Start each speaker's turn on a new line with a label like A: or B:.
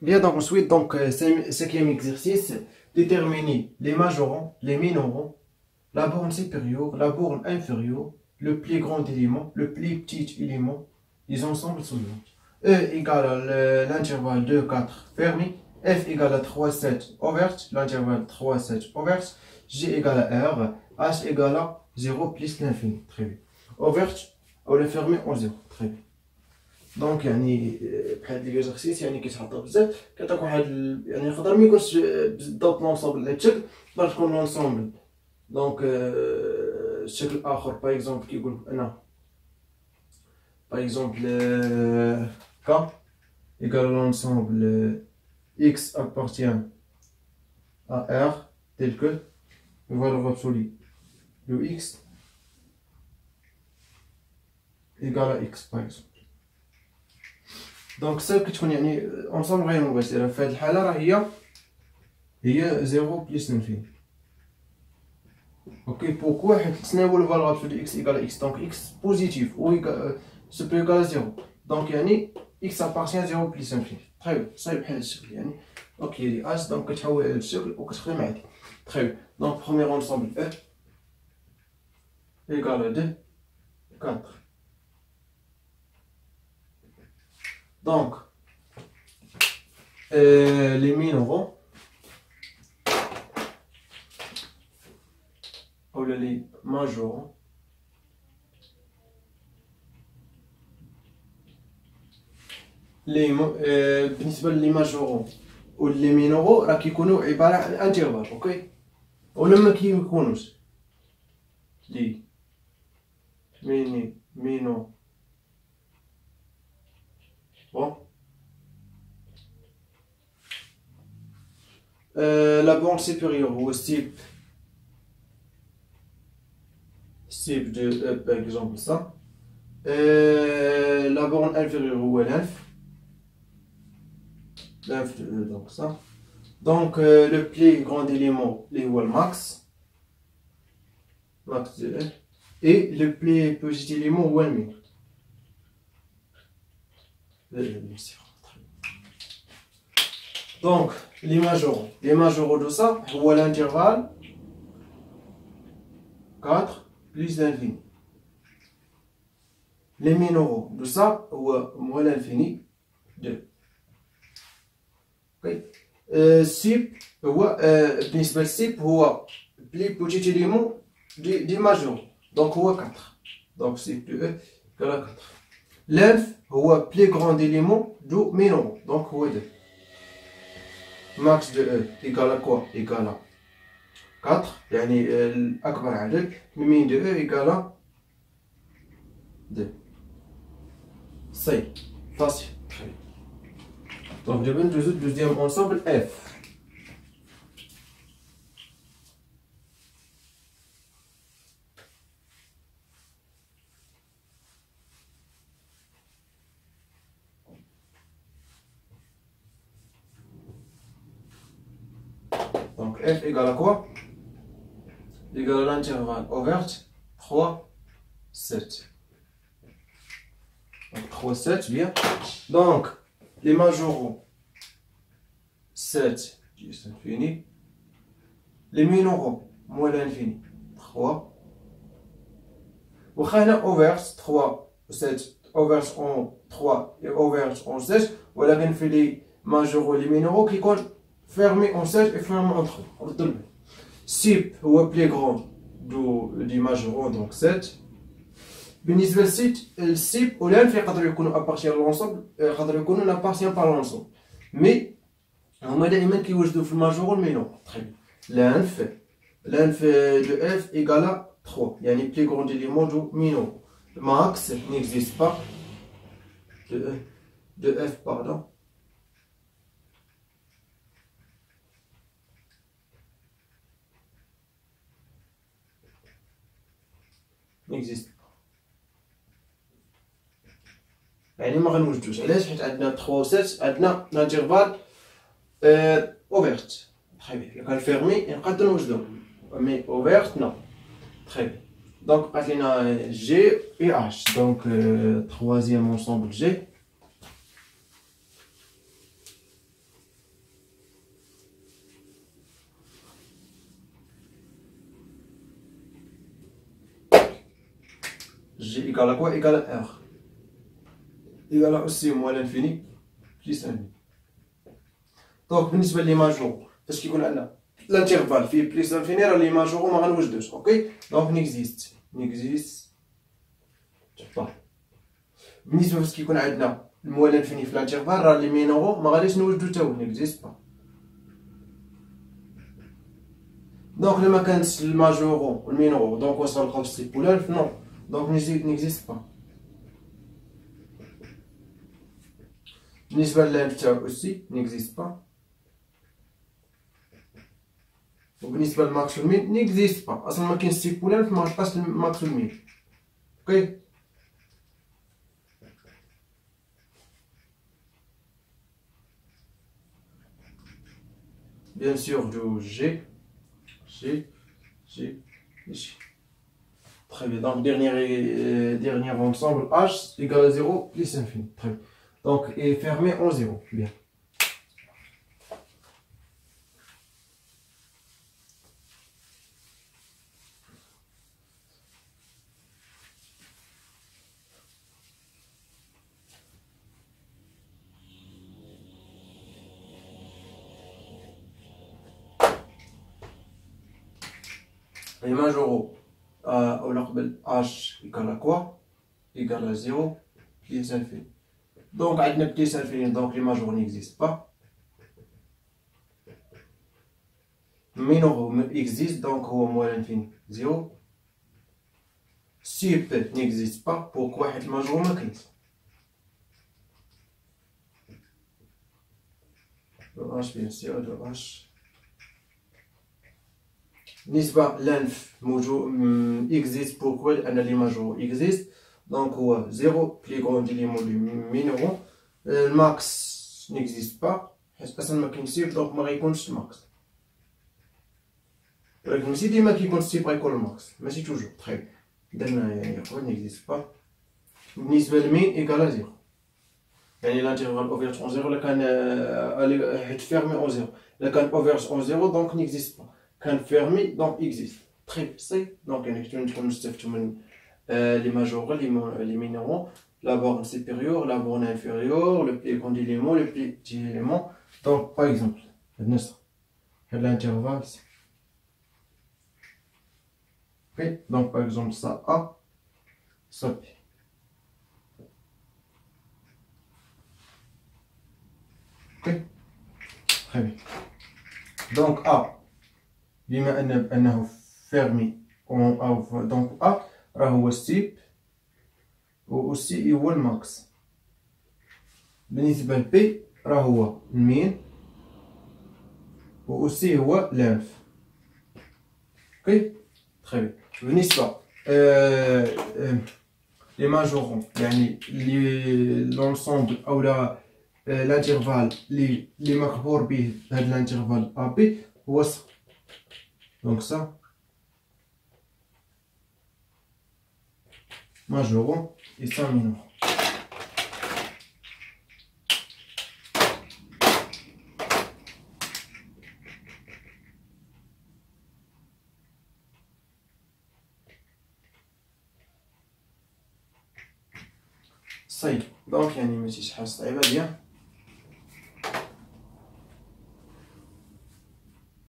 A: Bien, donc ensuite, cinquième exercice, déterminer les majorants, les minorants, la borne supérieure, la borne inférieure, le plus grand élément, le plus petit élément, les ensembles suivants. E égale à l'intervalle 2, 4 fermé, F égale à 3, 7 ouverte, l'intervalle 3, 7 ouverte, G égale à R, H égale à 0 plus l'infini. Très bien. Ouverte, ou le fermé en 0. Très bien. دونك يعني بحال هاد ليكزارسيس يعني كيتحطوا بزاف كتعطيك واحد يعني يقدر ما يكونش بالضبط لونسومبل هاد الشكل، يقدر تكون لونسومبل. دونك الشكل الاخر باغ اكزومبل كيقول لك انا باغ اكزومبل ك ايكال لونسومبل x appartient à R tel que valeur absolue de x égale à x par exemple. دونك سال كتكون يعني اونصومبل غير مباشره في هذه الحاله راه هي 0 بلس انفيني. اوكي بوكو حيت تناول الفالور ابسولو اكس ايكال اكس دونك اكس بوزيتيف و سوبر ايكال 0 دونك يعني اكس ابارتيان 0 بلس انفيني. طيب صايب بحال هذا الشكل يعني اوكي لي اش دونك كتحول هذا الشكل وكتخدم عادي. طيب دونك بروميير اونصومبل ا ايكال 2 4. Donc, les minorants, ou les majorants, بالنسبة للماجورون و لي مينورو راه كيكونوا عبارة عن انترفال. اوكي ولما كيكونوش لي مينو bon la borne supérieure ou type de par exemple ça la borne inférieure ou l'inf donc ça donc le plus grand élément ou le max de F et le plus petit élément ou le min. Donc, les majoraux de ça, ou l'intervalle 4 plus l'infini. Les minoraux de ça, ou moins l'infini 2. Okay. SIP, بالنسبة للسيب هو plus petit élément du majoraux. Donc, هو 4. Donc, SIP de E égale à 4. L'inf هو plus grand élément du minoraux. Donc, هو 2. Max de E égale à quoi? Égale à 4. يعني الأكبر عدد. Min de E égale à 2. C'est facile. Donc, je vais le deuxième ensemble F. Donc F égale à quoi? Égale à l'intervalle ouverte 3, 7. Donc 3, 7, bien. Donc les majoraux 7 plus l'infini. Les minoraux moins l'infini 3. Ou khana ouverte 3, 7, ouverte en 3 et ouverte en 7. Ou la bien fait les majoraux les minoraux qui comptent fermé en 7 et fermé en 3. SIP هو plus grand du majorant donc 7. بالنسبة للسيب والانف يقدروا يكونوا ابارتيان لونسومبل يقدروا يكونوا نابارتيان بار لونسومبل مي هما دائما كيوجدوا في الماجور والمينور. طيب l'anf de F égale à 3 يعني plus grand élément du minor. Max n'existe pas de F pardon. n'existe pas. يعني ما غنوجدوش علاش حيت عندنا 3 و 7 عندنا l'intervalle ouverte. Très bien. Le cas fermé نقدر نوجدو مي ouverte non. Très bien. Donc بقات لينا G et H. Donc troisième ensemble G G égale à quoi? Égale à R. Égale à aussi moins l'infini plus infini. Donc بالنسبة لي ماجور فاش كيكون عندنا الانترفال فيه بليس انفيني راه لي ماجورو ما غنوجدوش. اوكي دونك نيكزيست با. بالنسبة فاش كيكون عندنا الموال انفيني في الانترفال راه لي مينورو ما غاديش نوجدو تا هو نيكزيست با. دونك لما كانت الماجورو والمينورو دونك واش غنلقاو سي بولار نو دونك نيكزيست با. بالنسبة للانف تاعو اوسي نيكزيست با. وبالنسبة للماكس والمين نيكزيست با اصلا ما كاينش سي بولار ما غتلقاش الماكس والمين. اوكي bien sûr du G et G. Très bien. Donc, dernier ensemble, H égale à 0 plus infini. Très bien. Donc, est fermé en 0. Bien. Les majoraux, H égale à quoi? Égale à 0 plus infini. Donc, avec le plus infini, donc les majoraux n'existent pas. Minoraux existent, donc au moins l'infini. 0. Sup n'existe pas. Pourquoi le majoraux ma كاينش. Le H bien sûr, le H. بالنسبة للانف existe pourquoi لأن لي ماجورو existe donc هو 0 بلي غون إليمون لو مينورو. الماكس نيكزيست با حيت أصلا ما كاينش سيف دونك ما غيكونش الماكس. ولكن ماشي ديما كيكون السيف غيكون الماكس ماشي توجور. تخي درنا يعني يقول نيكزيست با. بالنسبة لمين إيكالا 0 يعني لانتيغرال أوفيرت أون 0 إلا كان حيت فيرمي أون 0 إلا كان أوفيرت أون 0 دونك نيكزيست با. كان فيرمي دونك اكزيست. تري بسي دونك يعني نكونو نستافدو من لي ماجور لي مينورو لا بورن سوبيريور لا بورن انفيريور لو بلي غون إليمون لو بلي بتي إليمون. دونك باغ اكزومبل هاد النسخة هاد الانترفال سي اوكي دونك باغ اكزومبل سا ا سا بي. اوكي تري بيان. دونك ا بما أنه فيرمي أو دونك أ راه هو السيب و أوسي هو الماكس. بالنسبة لبي راه هو المين و أوسي هو لانف. اوكي تري بيان. بالنسبة لي ماجورون يعني لي لونسومبل أو لانترفال لي مكبور به هاد الانترفال أ بي هو ص. Donc ça, majorant et ça minor. صعيب دونك يعني ماشي شي حاجة صعيبة. بيان